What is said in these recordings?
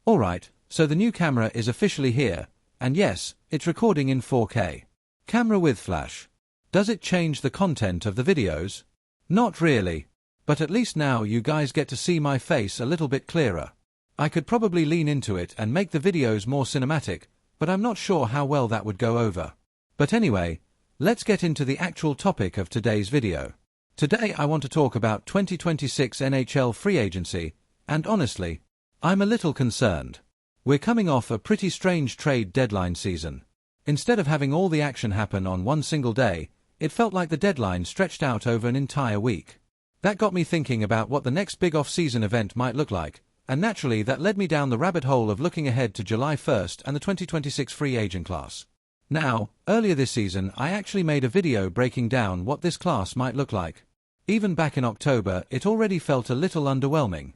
Alright, so the new camera is officially here, and yes, it's recording in 4K. Camera with flash. Does it change the content of the videos? Not really. But at least now you guys get to see my face a little bit clearer. I could probably lean into it and make the videos more cinematic, but I'm not sure how well that would go over. But anyway, let's get into the actual topic of today's video. Today I want to talk about 2026 NHL Free Agency, and honestly, I'm a little concerned. We're coming off a pretty strange trade deadline season. Instead of having all the action happen on one single day, it felt like the deadline stretched out over an entire week. That got me thinking about what the next big off-season event might look like, and naturally that led me down the rabbit hole of looking ahead to July 1st and the 2026 free agent class. Now, earlier this season I actually made a video breaking down what this class might look like. Even back in October it already felt a little underwhelming.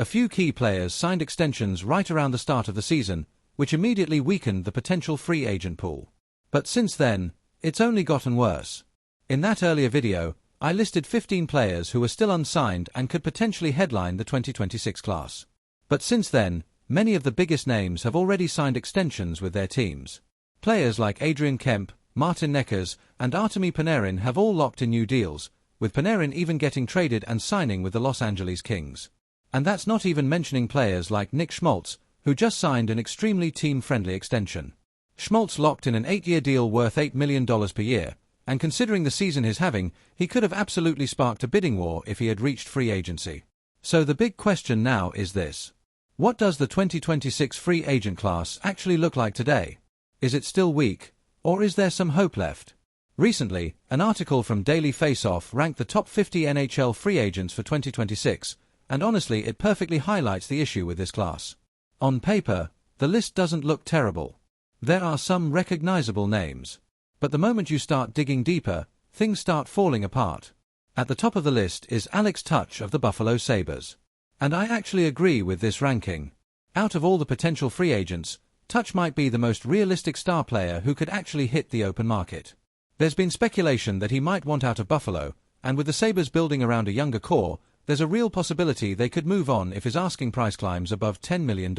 A few key players signed extensions right around the start of the season, which immediately weakened the potential free agent pool. But since then, it's only gotten worse. In that earlier video, I listed 15 players who were still unsigned and could potentially headline the 2026 class. But since then, many of the biggest names have already signed extensions with their teams. Players like Adrian Kemp, Martin Necas, and Artemi Panarin have all locked in new deals, with Panarin even getting traded and signing with the Los Angeles Kings. And that's not even mentioning players like Nick Schmaltz, who just signed an extremely team-friendly extension. Schmaltz locked in an 8-year deal worth $8 million per year, and considering the season he's having, he could have absolutely sparked a bidding war if he had reached free agency. So the big question now is this. What does the 2026 free agent class actually look like today? Is it still weak, or is there some hope left? Recently, an article from Daily Faceoff ranked the top 50 NHL free agents for 2026, and honestly it perfectly highlights the issue with this class. On paper, the list doesn't look terrible. There are some recognizable names. But the moment you start digging deeper, things start falling apart. At the top of the list is Alex Tuch of the Buffalo Sabres. And I actually agree with this ranking. Out of all the potential free agents, Tuch might be the most realistic star player who could actually hit the open market. There's been speculation that he might want out of Buffalo, and with the Sabres building around a younger core, there's a real possibility they could move on if his asking price climbs above $10 million.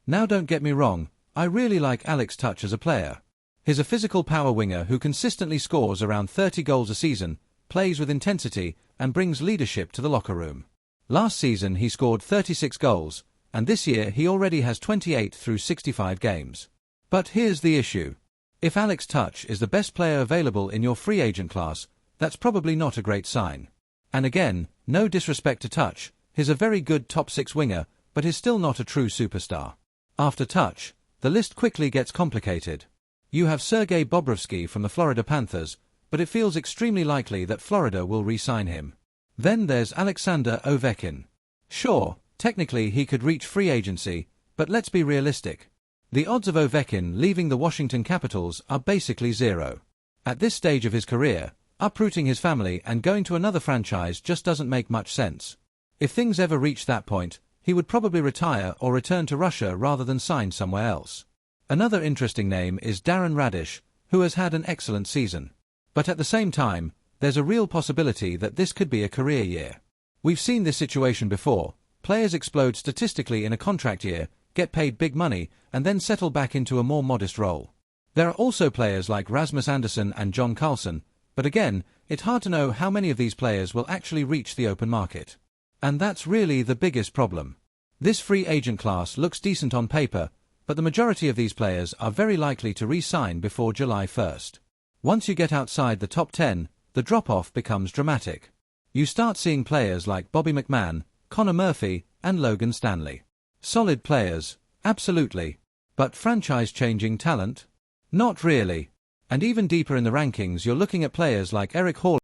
Now don't get me wrong, I really like Alex Tuch as a player. He's a physical power winger who consistently scores around 30 goals a season, plays with intensity, and brings leadership to the locker room. Last season he scored 36 goals, and this year he already has 28 through 65 games. But here's the issue. If Alex Tuch is the best player available in your free agent class, that's probably not a great sign. And again, no disrespect to Tuch, he's a very good top 6 winger, but he's still not a true superstar. After Tuch, the list quickly gets complicated. You have Sergei Bobrovsky from the Florida Panthers, but it feels extremely likely that Florida will re-sign him. Then there's Alexander Ovechkin. Sure, technically he could reach free agency, but let's be realistic. The odds of Ovechkin leaving the Washington Capitals are basically zero. At this stage of his career, uprooting his family and going to another franchise just doesn't make much sense. If things ever reach that point, he would probably retire or return to Russia rather than sign somewhere else. Another interesting name is Darren Radish, who has had an excellent season. But at the same time, there's a real possibility that this could be a career year. We've seen this situation before. Players explode statistically in a contract year, get paid big money, and then settle back into a more modest role. There are also players like Rasmus Andersson and John Carlson, but again, it's hard to know how many of these players will actually reach the open market. And that's really the biggest problem. This free agent class looks decent on paper, but the majority of these players are very likely to re-sign before July 1st. Once you get outside the top 10, the drop-off becomes dramatic. You start seeing players like Bobby McMann, Connor Murphy, and Logan Stanley. Solid players, absolutely. But franchise-changing talent? Not really. And even deeper in the rankings you're looking at players like Eric Hall.